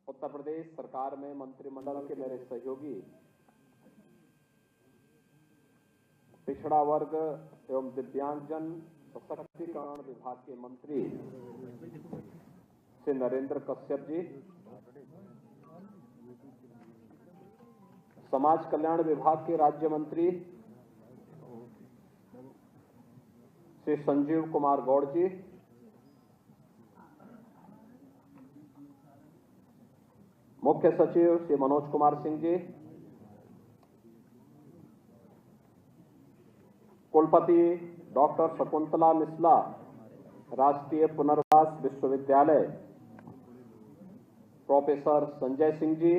उत्तर प्रदेश सरकार में मंत्रिमंडल के मेरे सहयोगी पिछड़ा वर्ग एवं दिव्यांगजन सशक्तिकरण विभाग के मंत्री श्री नरेंद्र कश्यप जी, समाज कल्याण विभाग के राज्य मंत्री श्री संजीव कुमार गौड़ जी, मुख्य सचिव श्री मनोज कुमार सिंह जी, कुलपति डॉक्टर शकुंतला मिश्ला, राष्ट्रीय पुनर्वास विश्वविद्यालय प्रोफेसर संजय सिंह जी,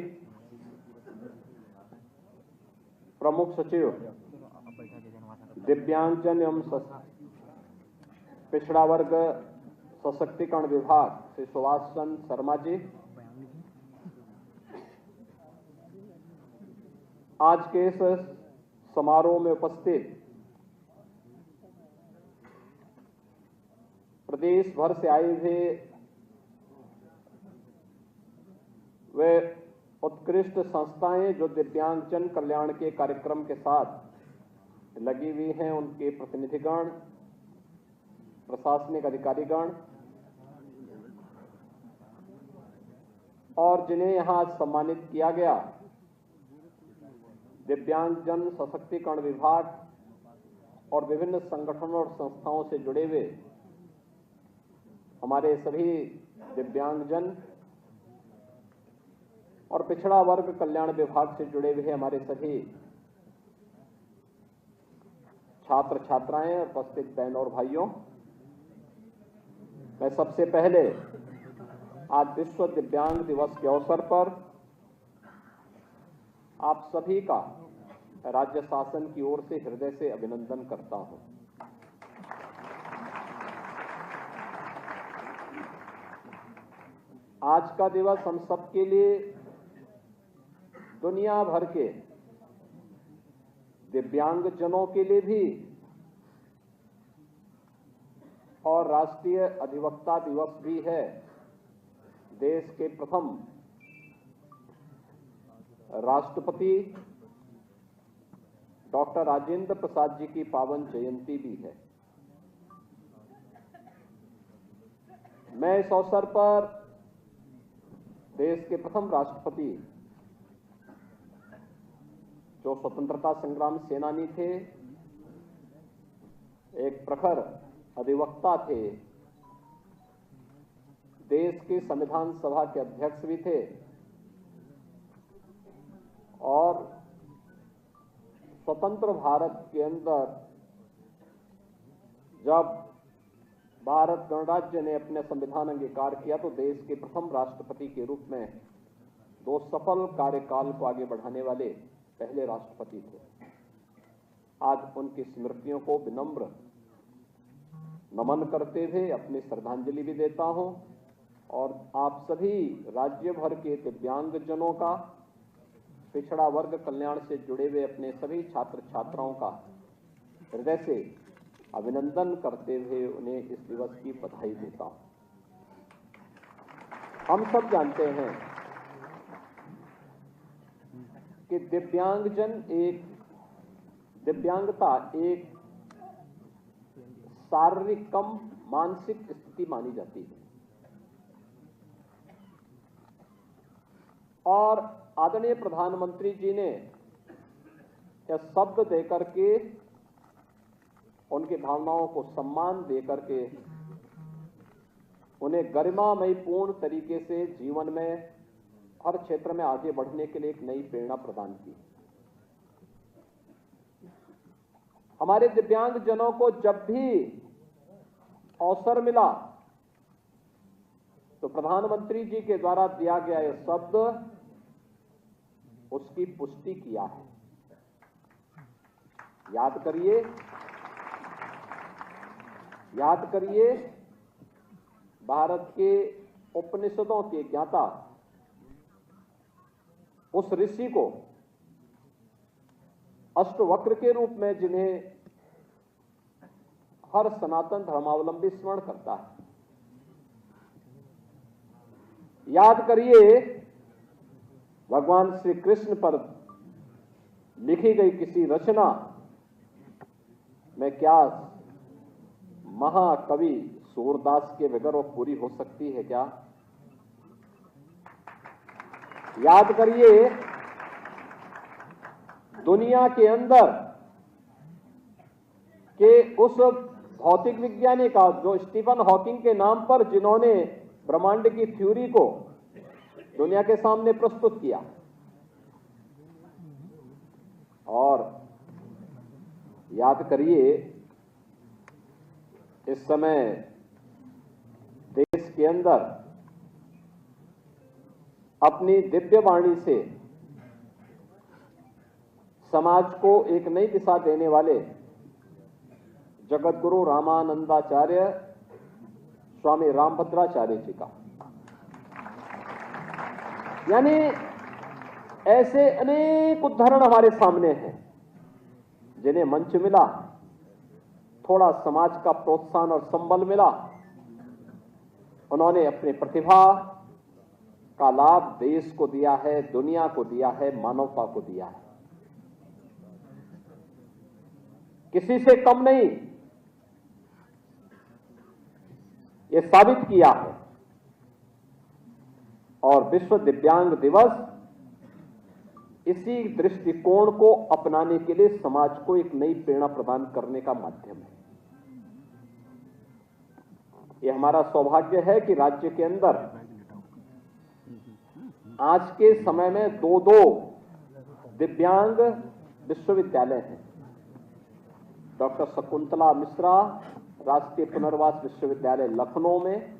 प्रमुख सचिव दिव्यांगजन एवं पिछड़ा वर्ग सशक्तिकरण विभाग श्री सुभाष चंद्र शर्मा जी, आज के इस समारोह में उपस्थित प्रदेश भर से आए हुए वे उत्कृष्ट संस्थाएं जो दिव्यांगजन कल्याण के कार्यक्रम के साथ लगी हुई हैं, उनके प्रतिनिधिगण, प्रशासनिक अधिकारीगण और जिन्हें यहां सम्मानित किया गया, दिव्यांगजन सशक्तिकरण विभाग और विभिन्न संगठनों और संस्थाओं से जुड़े हुए हमारे सभी दिव्यांगजन और पिछड़ा वर्ग कल्याण विभाग से जुड़े हुए हमारे सभी छात्र छात्राएं और उपस्थित बहन और भाइयों, मैं सबसे पहले आज विश्व दिव्यांग दिवस के अवसर पर आप सभी का राज्य शासन की ओर से हृदय से अभिनंदन करता हूं। आज का दिवस हम सबके लिए दुनिया भर के दिव्यांगजनों के लिए भी और राष्ट्रीय अधिवक्ता दिवस भी है। देश के प्रथम राष्ट्रपति डॉक्टर राजेंद्र प्रसाद जी की पावन जयंती भी है। मैं इस अवसर पर देश के प्रथम राष्ट्रपति जो स्वतंत्रता संग्राम सेनानी थे, एक प्रखर अधिवक्ता थे, देश के संविधान सभा के अध्यक्ष भी थे और स्वतंत्र भारत के अंदर जब भारत गणराज्य ने अपने संविधान अंगीकार किया तो देश के प्रथम राष्ट्रपति के रूप में दो सफल कार्यकाल को आगे बढ़ाने वाले पहले राष्ट्रपति थे। आज उनकी स्मृतियों को विनम्र नमन करते हुए अपनी श्रद्धांजलि भी देता हूं और आप सभी राज्य भर के दिव्यांगजनों का, पिछड़ा वर्ग कल्याण से जुड़े हुए अपने सभी छात्र छात्राओं का हृदय से अभिनंदन करते हुए उन्हें इस दिवस की बधाई देता हूं। हम सब जानते हैं कि दिव्यांगता एक शारीरिक कम मानसिक स्थिति मानी जाती है और आदरणीय प्रधानमंत्री जी ने यह शब्द देकर के, उनकी भावनाओं को सम्मान देकर के उन्हें गरिमामयी पूर्ण तरीके से जीवन में हर क्षेत्र में आगे बढ़ने के लिए एक नई प्रेरणा प्रदान की। हमारे दिव्यांगजनों को जब भी अवसर मिला तो प्रधानमंत्री जी के द्वारा दिया गया यह शब्द उसकी पुष्टि किया है। याद करिए भारत के उपनिषदों के ज्ञाता उस ऋषि को अष्टवक्र के रूप में जिन्हें हर सनातन धर्मावलंबी स्मरण करता है। याद करिए भगवान श्री कृष्ण पर लिखी गई किसी रचना में क्या महाकवि सूरदास के बगैर वो पूरी हो सकती है क्या? याद करिए, दुनिया के अंदर के उस भौतिक विज्ञानी का जो स्टीफन हॉकिंग के नाम पर जिन्होंने ब्रह्मांड की थ्योरी को दुनिया के सामने प्रस्तुत किया, और याद करिए इस समय देश के अंदर अपनी दिव्य वाणी से समाज को एक नई दिशा देने वाले जगत गुरु रामानंदाचार्य स्वामी रामभद्राचार्य जी का, यानी ऐसे अनेक उदाहरण हमारे सामने हैं जिन्हें मंच मिला, थोड़ा समाज का प्रोत्साहन और संबल मिला, उन्होंने अपनी प्रतिभा का लाभ देश को दिया है, दुनिया को दिया है, मानवता को दिया है। किसी से कम नहीं ये साबित किया है। और विश्व दिव्यांग दिवस इसी दृष्टिकोण को अपनाने के लिए समाज को एक नई प्रेरणा प्रदान करने का माध्यम है। यह हमारा सौभाग्य है कि राज्य के अंदर आज के समय में दो दिव्यांग विश्वविद्यालय हैं। डॉक्टर शकुंतला मिश्रा राष्ट्रीय पुनर्वास विश्वविद्यालय लखनऊ में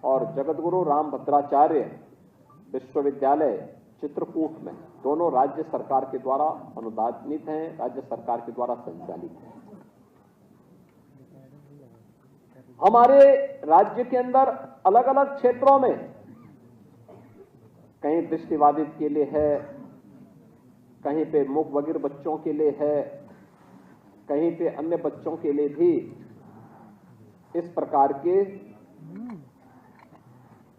और जगतगुरु रामभद्राचार्य विश्वविद्यालय चित्रकूट में, दोनों राज्य सरकार के द्वारा अनुदानित हैं, राज्य सरकार के द्वारा संचालित हैं। हमारे राज्य के अंदर अलग अलग क्षेत्रों में कहीं दृष्टिबाधित के लिए है, कहीं पे मूक बधिर बच्चों के लिए है, कहीं पे अन्य बच्चों के लिए भी इस प्रकार के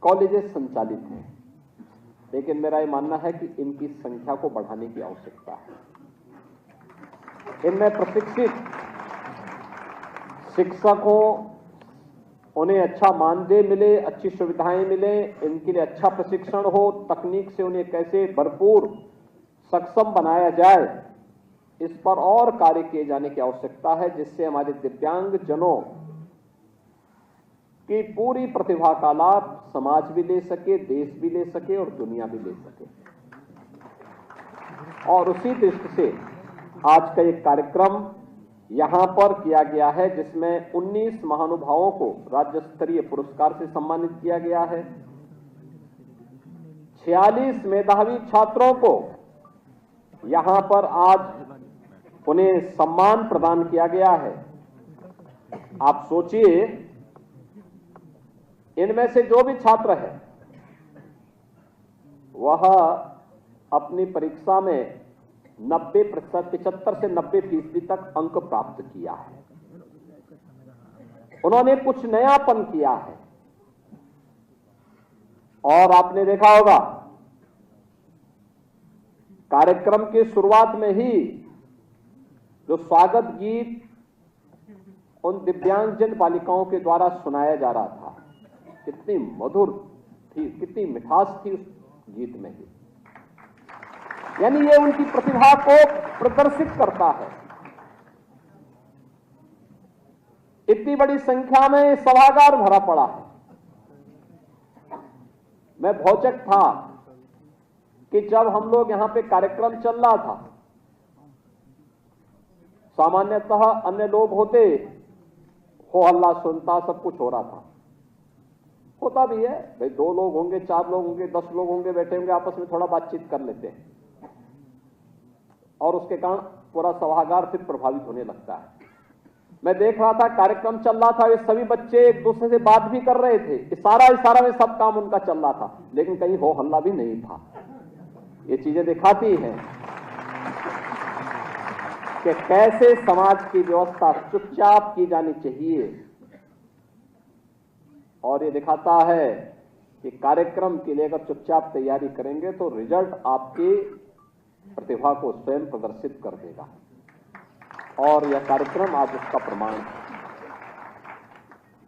कॉलेजेस संचालित हैं। लेकिन मेरा ये मानना है कि इनकी संख्या को बढ़ाने की आवश्यकता है। इनमें प्रशिक्षित शिक्षक हो, उन्हें अच्छा मानदेय मिले, अच्छी सुविधाएं मिले, इनके लिए अच्छा प्रशिक्षण हो, तकनीक से उन्हें कैसे भरपूर सक्षम बनाया जाए, इस पर और कार्य किए जाने की आवश्यकता है, जिससे हमारे दिव्यांग जनों की पूरी प्रतिभा का लाभ समाज भी ले सके, देश भी ले सके और दुनिया भी ले सके। और उसी दृष्टि से आज का एक कार्यक्रम यहां पर किया गया है, जिसमें 19 महानुभावों को राज्य स्तरीय पुरस्कार से सम्मानित किया गया है। 46 मेधावी छात्रों को यहां पर आज उन्हें सम्मान प्रदान किया गया है। आप सोचिए, इनमें से जो भी छात्र है वह अपनी परीक्षा में 90%, 75 से 90% तक अंक प्राप्त किया है। उन्होंने कुछ नयापन किया है। और आपने देखा होगा कार्यक्रम की शुरुआत में ही जो स्वागत गीत उन दिव्यांगजन बालिकाओं के द्वारा सुनाया जा रहा था, कितनी मधुर थी, कितनी मिठास थी उस गीत में ही। यानी ये उनकी प्रतिभा को प्रदर्शित करता है। इतनी बड़ी संख्या में सभागार भरा पड़ा है। मैं भौचक था कि जब हम लोग यहां पे कार्यक्रम चल रहा था, सामान्यतः अन्य लोग होते, हो हल्ला सुनता, सब कुछ हो रहा था, होता भी है भाई, 2 लोग होंगे, 4 लोग होंगे, 10 लोग होंगे, बैठे होंगे, आपस में थोड़ा बातचीत कर लेते हैं और उसके कारण पूरा सभागार फिर प्रभावित होने लगता है। मैं देख रहा था कार्यक्रम चल रहा था, वे सभी बच्चे एक दूसरे से बात भी कर रहे थे, इशारा में सब काम उनका चल रहा था, लेकिन कहीं हो हल्ला भी नहीं था। ये चीजें दिखाती हैं कि कैसे समाज की व्यवस्था चुपचाप की जानी चाहिए। और ये दिखाता है कि कार्यक्रम के लिए अगर चुपचाप तैयारी करेंगे तो रिजल्ट आपकी प्रतिभा को स्वयं प्रदर्शित कर देगा, और यह कार्यक्रम आज उसका प्रमाण है।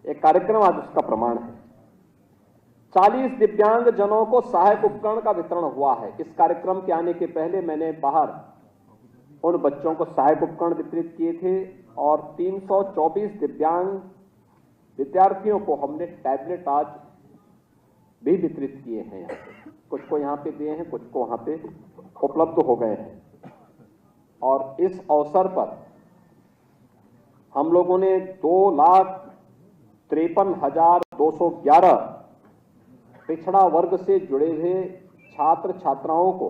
एक कार्यक्रम आज उसका प्रमाण है। 40 दिव्यांग जनों को सहायक उपकरण का वितरण हुआ है। इस कार्यक्रम के आने के पहले मैंने बाहर उन बच्चों को सहायक उपकरण वितरित किए थे, और 324 दिव्यांग विद्यार्थियों को हमने टैबलेट आज भी वितरित किए हैं। यहाँ पे कुछ को यहाँ पे दिए हैं, कुछ को वहां पे उपलब्ध हो गए हैं। और इस अवसर पर हम लोगों ने 2,53,211 पिछड़ा वर्ग से जुड़े हुए छात्र छात्राओं को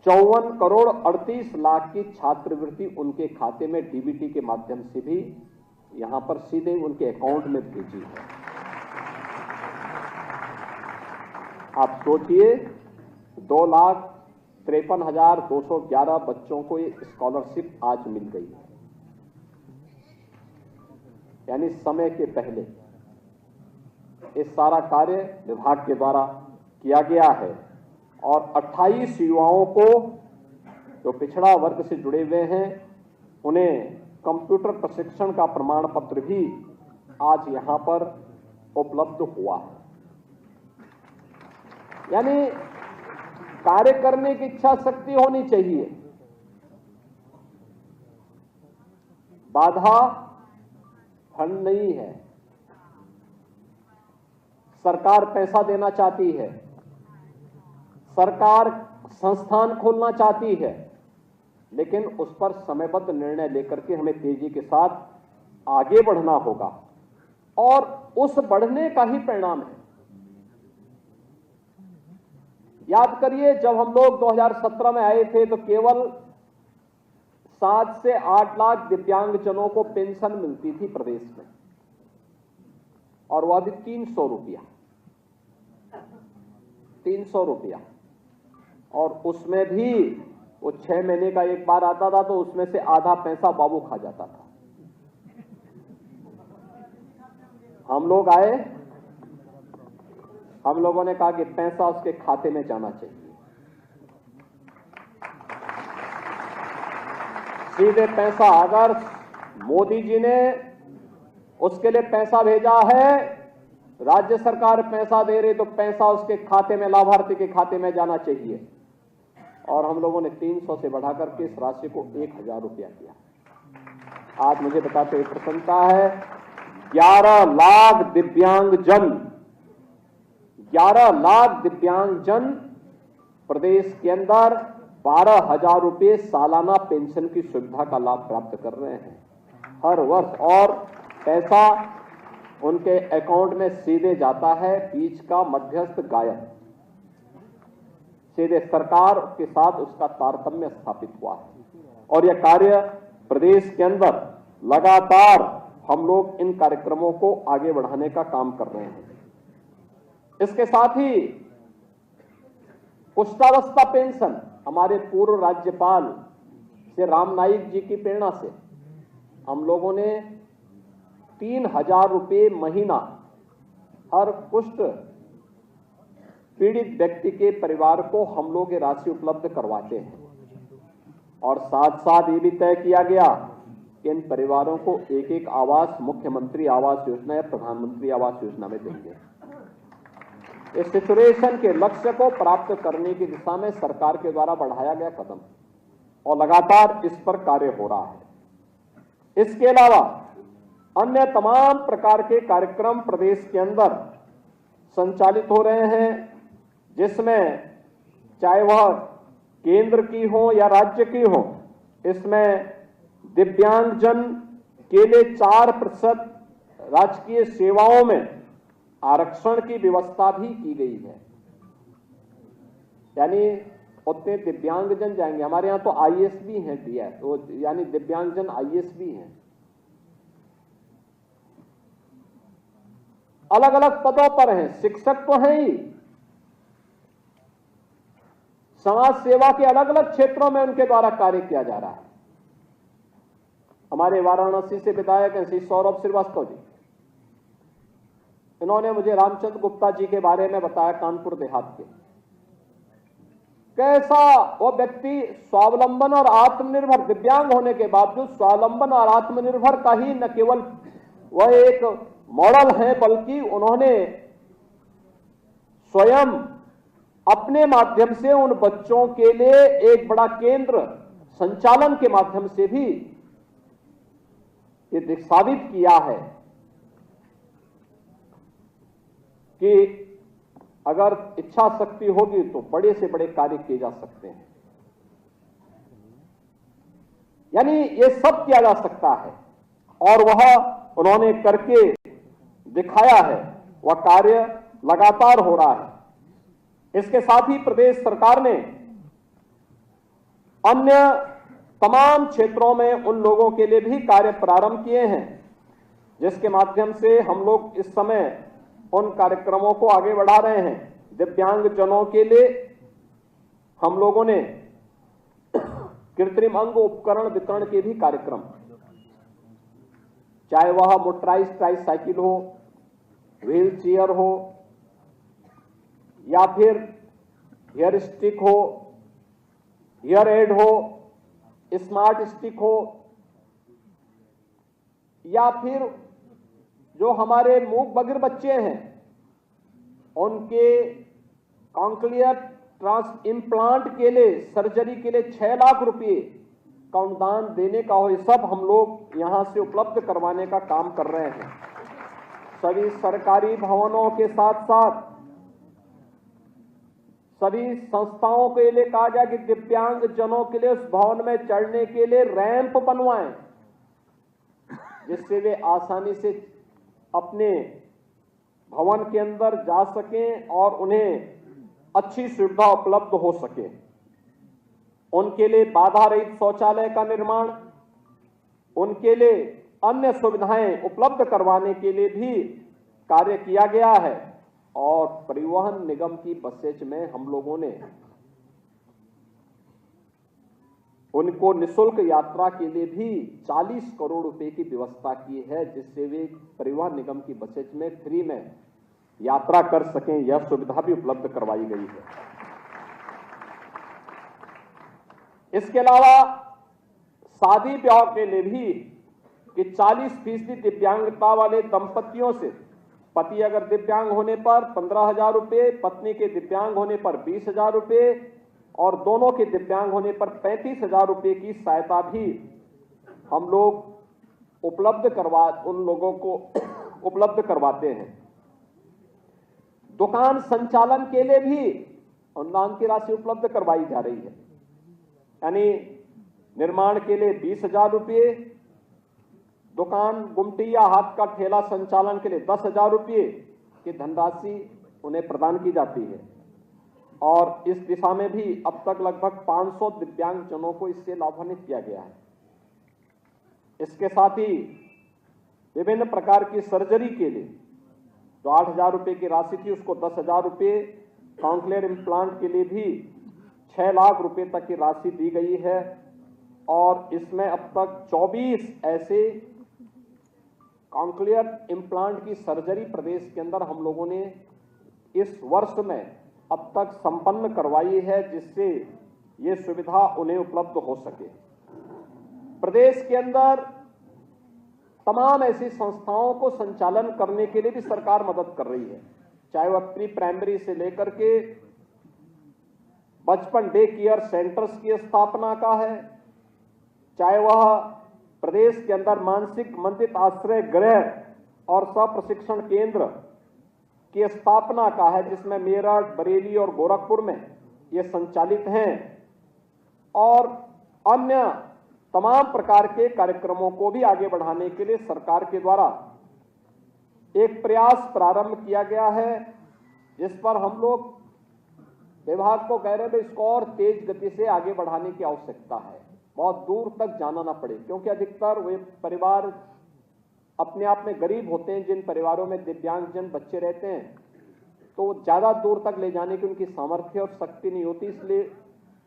54 करोड़ 38 लाख की छात्रवृत्ति उनके खाते में डीबीटी के माध्यम से भी यहां पर सीधे उनके अकाउंट में भेजी है। आप सोचिए, 2,53,211 बच्चों को ये स्कॉलरशिप आज मिल गई है, यानी समय के पहले। इस सारा कार्य विभाग के द्वारा किया गया है, और 28 युवाओं को जो पिछड़ा वर्ग से जुड़े हुए हैं उन्हें कंप्यूटर प्रशिक्षण का प्रमाण पत्र भी आज यहां पर उपलब्ध हुआ है। यानी कार्य करने की इच्छा शक्ति होनी चाहिए, बाधा फंड नहीं है। सरकार पैसा देना चाहती है, सरकार संस्थान खोलना चाहती है, लेकिन उस पर समयबद्ध निर्णय लेकर के हमें तेजी के साथ आगे बढ़ना होगा, और उस बढ़ने का ही परिणाम है। याद करिए, जब हम लोग 2017 में आए थे तो केवल 7 से 8 लाख दिव्यांगजनों को पेंशन मिलती थी प्रदेश में, और वह भी 300 रुपया, 300 रुपया। और उसमें भी वो 6 महीने का एक बार आता था, तो उसमें से आधा पैसा बाबू खा जाता था। हम लोग आए, हम लोगों ने कहा कि पैसा उसके खाते में जाना चाहिए, सीधे पैसा। अगर मोदी जी ने उसके लिए पैसा भेजा है, राज्य सरकार पैसा दे रही, तो पैसा उसके खाते में, लाभार्थी के खाते में जाना चाहिए। और हम लोगों ने 300 से बढ़ाकर के इस राशि को 1,000 रुपया किया। आज मुझे बताते हुए प्रसन्नता है, 11 लाख दिव्यांगजन प्रदेश के अंदर 12,000 रुपये सालाना पेंशन की सुविधा का लाभ प्राप्त कर रहे हैं हर वर्ष, और पैसा उनके अकाउंट में सीधे जाता है, बीच का मध्यस्थ गायब। सीधे सरकार के साथ उसका तारतम्य स्थापित हुआ है, और यह कार्य प्रदेश के अंदर लगातार हम लोग इन कार्यक्रमों को आगे बढ़ाने का काम कर रहे हैं। इसके साथ ही कुष्ठावस्था पेंशन, हमारे पूर्व राज्यपाल श्री राम नाईक जी की प्रेरणा से हम लोगों ने 3,000 रुपये महीना हर कुष्ठ पीड़ित व्यक्ति के परिवार को हम लोग ये राशि उपलब्ध करवाते हैं। और साथ साथ ये भी तय किया गया कि इन परिवारों को एक एक आवास मुख्यमंत्री आवास योजना या प्रधानमंत्री आवास योजना में देंगे। इस सिचुएशन के लक्ष्य को प्राप्त करने की दिशा में सरकार के द्वारा बढ़ाया गया कदम, और लगातार इस पर कार्य हो रहा है। इसके अलावा अन्य तमाम प्रकार के कार्यक्रम प्रदेश के अंदर संचालित हो रहे हैं, जिसमें चाहे वह केंद्र की हो या राज्य की हो, इसमें दिव्यांगजन के लिए 4% राजकीय सेवाओं में आरक्षण की व्यवस्था भी की गई है। यानी उतने दिव्यांगजन जाएंगे। हमारे यहाँ तो आईएएस भी हैं, डीएस, वो यानी दिव्यांगजन आईएएस भी हैं। अलग अलग पदों पर हैं, शिक्षक तो हैं ही, समाज सेवा के अलग अलग क्षेत्रों में उनके द्वारा कार्य किया जा रहा है। हमारे वाराणसी से विधायक हैं श्री सौरभ श्रीवास्तव जी, इन्होंने मुझे रामचंद्र गुप्ता जी के बारे में बताया, कानपुर देहात के। कैसा वो व्यक्ति स्वावलंबन और आत्मनिर्भर, दिव्यांग होने के बावजूद स्वावलंबन और आत्मनिर्भर का ही न केवल वह एक मॉडल है, बल्कि उन्होंने स्वयं अपने माध्यम से उन बच्चों के लिए एक बड़ा केंद्र संचालन के माध्यम से भी ये साबित किया है कि अगर इच्छा शक्ति होगी तो बड़े से बड़े कार्य किए जा सकते हैं। यानी ये सब किया जा सकता है और वह उन्होंने करके दिखाया है, वह कार्य लगातार हो रहा है। इसके साथ ही प्रदेश सरकार ने अन्य तमाम क्षेत्रों में उन लोगों के लिए भी कार्य प्रारंभ किए हैं, जिसके माध्यम से हम लोग इस समय उन कार्यक्रमों को आगे बढ़ा रहे हैं। दिव्यांग जनों के लिए हम लोगों ने कृत्रिम अंग उपकरण वितरण के भी कार्यक्रम, चाहे वह मोटराइज्ड ट्राइसाइकिल हो, व्हील चेयर हो, या फिर हेयर स्टिक हो, हेयर एड हो, स्मार्ट स्टिक हो, या फिर जो हमारे मूक बधिर बच्चे हैं उनके कॉन्क्लियर ट्रांस इम्प्लांट के लिए, सर्जरी के लिए 6 लाख रुपए का अनुदान देने का हो, ये सब हम लोग यहां से उपलब्ध करवाने का काम कर रहे हैं। सभी सरकारी भवनों के साथ साथ सभी संस्थाओं के लिए कहा गया कि दिव्यांग जनों के लिए उस भवन में चढ़ने के लिए रैंप बनवाएं, जिससे वे आसानी से अपने भवन के अंदर जा सकें और उन्हें अच्छी सुविधा उपलब्ध हो सके। उनके लिए बाधा रहित शौचालय का निर्माण, उनके लिए अन्य सुविधाएं उपलब्ध करवाने के लिए भी कार्य किया गया है। और परिवहन निगम की बसेज में हम लोगों ने उनको निःशुल्क यात्रा के लिए भी 40 करोड़ रुपए की व्यवस्था की है, जिससे वे परिवहन निगम की बसेज में फ्री में यात्रा कर सकें। यह सुविधा भी उपलब्ध करवाई गई है। इसके अलावा शादी ब्याह के लिए भी कि 40% दिव्यांगता वाले दंपतियों से, पति अगर दिव्यांग होने पर 15,000 रुपये, पत्नी के दिव्यांग होने पर 20,000 रुपये और दोनों के दिव्यांग होने पर 35,000 रुपये की सहायता भी हम लोग उन लोगों को उपलब्ध करवाते हैं। दुकान संचालन के लिए भी अनुदान की राशि उपलब्ध करवाई जा रही है। यानी निर्माण के लिए 20,000 रुपये, दुकान, गुमटी या हाथ का ठेला संचालन के लिए 10,000 रुपये की धनराशि उन्हें प्रदान की जाती है। और इस दिशा में भी अब तक लगभग 500 दिव्यांग जनों को इससे लाभान्वित किया गया है। इसके साथ ही विभिन्न प्रकार की सर्जरी के लिए जो 8,000 रुपये की राशि थी, उसको 10,000 रुपये, कॉन्क्लियर इम्प्लांट के लिए भी 6 लाख रुपए तक की राशि दी गई है। और इसमें अब तक 24 ऐसे कॉन्क्लियर इम्प्लांट की सर्जरी प्रदेश के अंदर हम लोगों ने इस वर्ष में अब तक संपन्न करवाई है, जिससे ये सुविधा उन्हें उपलब्ध हो सके। प्रदेश के अंदर तमाम ऐसी संस्थाओं को संचालन करने के लिए भी सरकार मदद कर रही है, चाहे वह प्री प्राइमरी से लेकर के बचपन डे केयर सेंटर्स की स्थापना का है, चाहे वह प्रदेश के अंदर मानसिक मंदित आश्रय गृह और प्रशिक्षण केंद्र की स्थापना का है, जिसमें मेरठ, बरेली और गोरखपुर में ये संचालित हैं। और अन्य तमाम प्रकार के कार्यक्रमों को भी आगे बढ़ाने के लिए सरकार के द्वारा एक प्रयास प्रारंभ किया गया है, जिस पर हम लोग विभाग को कह रहे हैं इसको और तेज गति से आगे बढ़ाने की आवश्यकता है, बहुत दूर तक जाना ना पड़े, क्योंकि अधिकतर वे परिवार अपने आप में गरीब होते हैं। जिन परिवारों में दिव्यांगजन बच्चे रहते हैं तो ज्यादा दूर तक ले जाने की उनकी सामर्थ्य और शक्ति नहीं होती, इसलिए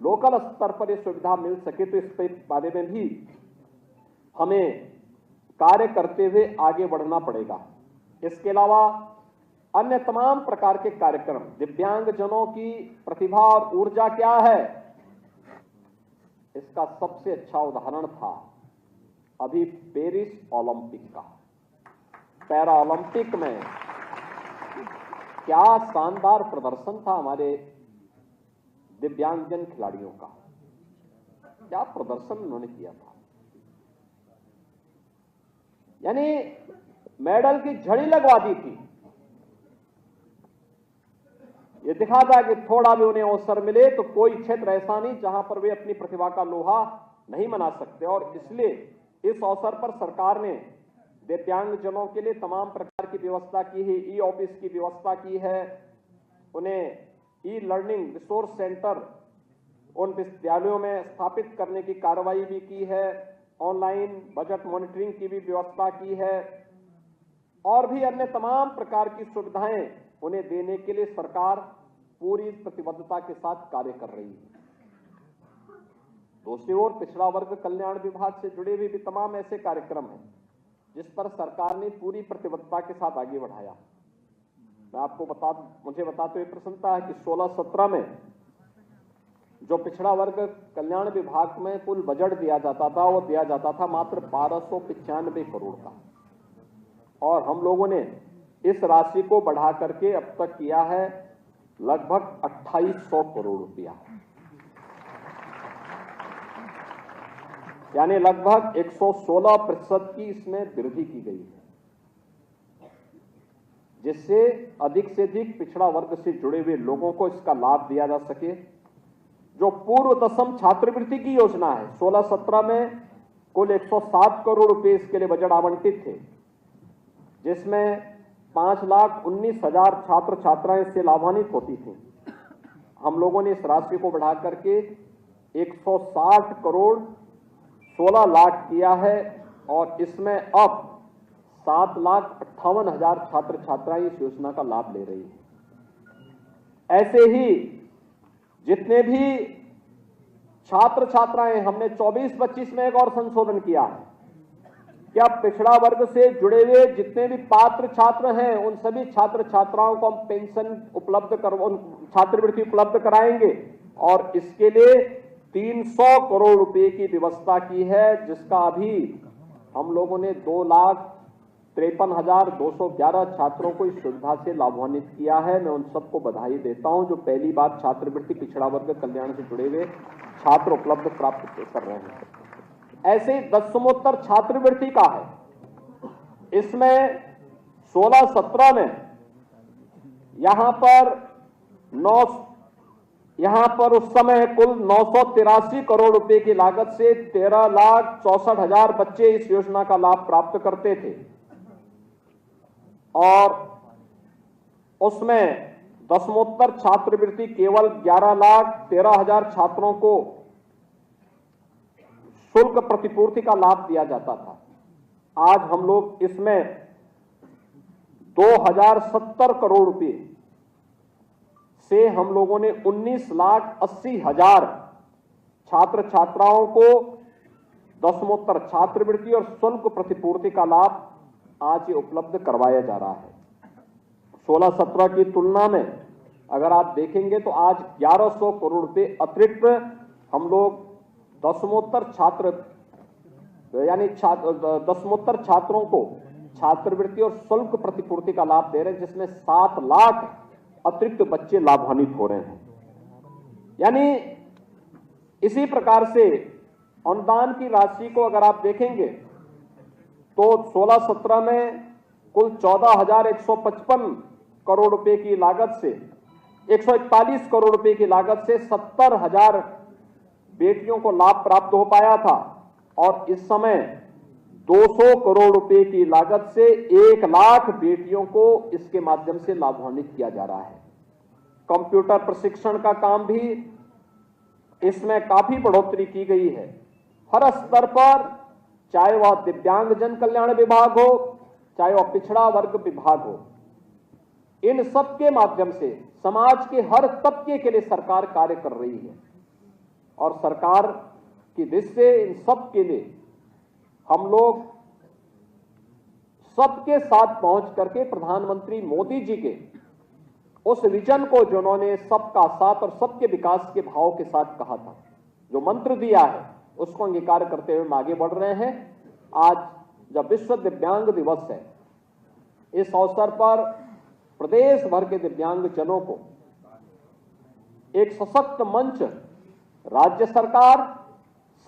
लोकल स्तर पर यह सुविधा मिल सके तो इस बारे में भी हमें कार्य करते हुए आगे बढ़ना पड़ेगा। इसके अलावा अन्य तमाम प्रकार के कार्यक्रम, दिव्यांगजनों की प्रतिभा और ऊर्जा क्या है, इसका सबसे अच्छा उदाहरण था अभी पेरिस ओलंपिक का। पैरा ओलंपिक में क्या शानदार प्रदर्शन था हमारे दिव्यांगजन खिलाड़ियों का, क्या प्रदर्शन उन्होंने किया था। यानी मेडल की झड़ी लगवा दी थी। ये दिखा था कि थोड़ा भी उन्हें अवसर मिले तो कोई क्षेत्र ऐसा नहीं जहां पर वे अपनी प्रतिभा का लोहा नहीं मना सकते। और इसलिए इस अवसर पर सरकार ने दिव्यांगजनों के लिए तमाम प्रकार की व्यवस्था की है। ई ऑफिस की व्यवस्था की है, उन्हें ई लर्निंग रिसोर्स सेंटर उन विद्यालयों में स्थापित करने की कार्रवाई भी की है, ऑनलाइन बजट मॉनिटरिंग की भी व्यवस्था की है और भी अन्य तमाम प्रकार की सुविधाएं उन्हें देने के लिए सरकार पूरी प्रतिबद्धता के साथ कार्य कर रही है। दूसरी ओर पिछड़ा वर्ग कल्याण विभाग से जुड़े हुए भी तमाम ऐसे कार्यक्रम हैं जिस पर सरकार ने पूरी प्रतिबद्धता के साथ आगे बढ़ाया। मैं आपको मुझे बताते हुए प्रसन्नता है कि 16-17 में जो पिछड़ा वर्ग कल्याण विभाग में कुल बजट दिया जाता था वो दिया जाता था मात्र 1295 करोड़ का, और हम लोगों ने इस राशि को बढ़ा करके अब तक किया है लगभग 2800 करोड़ रुपया, यानी लगभग 116% की इसमें वृद्धि की गई है, जिससे अधिक से अधिक पिछड़ा वर्ग से जुड़े हुए लोगों को इसका लाभ दिया जा सके। जो पूर्व दशम छात्रवृत्ति की योजना है, 16-17 में कुल 107 करोड़ रुपए इसके लिए बजट आवंटित थे, जिसमें 5,19,000 छात्र छात्राएं इससे लाभान्वित होती थी। हम लोगों ने इस राशि को बढ़ा करके 160 करोड़ 16 लाख किया है और इसमें अब 7,58,000 छात्र छात्राएं इस योजना का लाभ ले रही है। ऐसे ही जितने भी छात्र छात्राएं, हमने 24-25 में एक और संशोधन किया है कि अब पिछड़ा वर्ग से जुड़े हुए जितने भी पात्र छात्र हैं उन सभी छात्र छात्राओं को हम पेंशन छात्रवृत्ति उपलब्ध कराएंगे और इसके लिए 300 करोड़ रुपए की व्यवस्था की है, जिसका अभी हम लोगों ने 2,53,211 छात्रों को इस सुविधा से लाभान्वित किया है। मैं उन सबको बधाई देता हूं जो पहली बार छात्रवृत्ति पिछड़ा वर्ग कल्याण से जुड़े हुए छात्र उपलब्ध प्राप्त कर रहे हैं। ऐसे ही दसमोत्तर छात्रवृत्ति का है, इसमें 16-17 में यहां पर उस समय कुल 983 करोड़ रुपए की लागत से 13,64,000 बच्चे इस योजना का लाभ प्राप्त करते थे और उसमें दसमोत्तर छात्रवृत्ति केवल 11,13,000 छात्रों को शुल्क प्रतिपूर्ति का लाभ दिया जाता था। आज हम लोग इसमें 2,070 करोड़ रुपए से हम लोगों ने 19,80,000 छात्र छात्राओं को दसमोत्तर छात्रवृत्ति और शुल्क प्रतिपूर्ति का लाभ आज ये उपलब्ध करवाया जा रहा है। 16-17 की तुलना में अगर आप देखेंगे तो आज 1,100 करोड़ रुपए अतिरिक्त हम लोग दसमोत्तर छात्रों को छात्रवृत्ति और शुल्क प्रतिपूर्ति का लाभ दे रहे हैं, जिसमें 7 लाख अतिरिक्त बच्चे लाभान्वित हो रहे हैं। यानी इसी प्रकार से अनुदान की राशि को अगर आप देखेंगे तो 16-17 में कुल 14,155 करोड़ रुपए की लागत से 141 करोड़ रुपए की लागत से 70,000 बेटियों को लाभ प्राप्त हो पाया था और इस समय 200 करोड़ रुपए की लागत से 1 लाख बेटियों को इसके माध्यम से लाभान्वित किया जा रहा है। कंप्यूटर प्रशिक्षण का काम भी इसमें काफी बढ़ोतरी की गई है। हर स्तर पर, चाहे वह दिव्यांगजन कल्याण विभाग हो, चाहे वह पिछड़ा वर्ग विभाग हो, इन सब के माध्यम से समाज के हर तबके के लिए सरकार कार्य कर रही है और सरकार की दृष्टि से इन सब के लिए हम लोग सबके साथ पहुंच करके प्रधानमंत्री मोदी जी के उस विजन को जिन्होंने सबका साथ और सबके विकास के भाव के साथ कहा था, जो मंत्र दिया है, उसको अंगीकार करते हुए हम आगे बढ़ रहे हैं। आज जब विश्व दिव्यांग दिवस है, इस अवसर पर प्रदेश भर के दिव्यांग जनों को एक सशक्त मंच राज्य सरकार,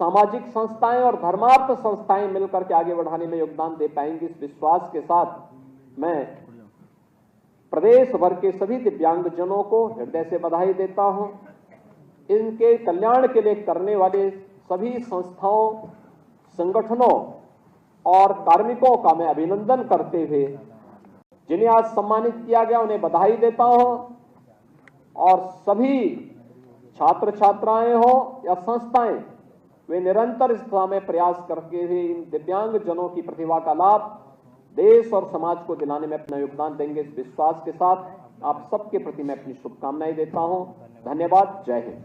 सामाजिक संस्थाएं और धर्मार्थ संस्थाएं मिलकर के आगे बढ़ाने में योगदान दे पाएंगी। इस विश्वास के साथ मैं प्रदेश भर के सभी दिव्यांग जनों को हृदय से बधाई देता हूं। इनके कल्याण के लिए करने वाले सभी संस्थाओं, संगठनों और कार्मिकों का मैं अभिनंदन करते हुए जिन्हें आज सम्मानित किया गया उन्हें बधाई देता हूं। और सभी छात्र छात्राएं हो या संस्थाएं, वे निरंतर इस दिशा में प्रयास करके हुए इन दिव्यांग जनों की प्रतिभा का लाभ देश और समाज को दिलाने में अपना योगदान देंगे। इस विश्वास के साथ आप सबके प्रति मैं अपनी शुभकामनाएं देता हूं। धन्यवाद। जय हिंद।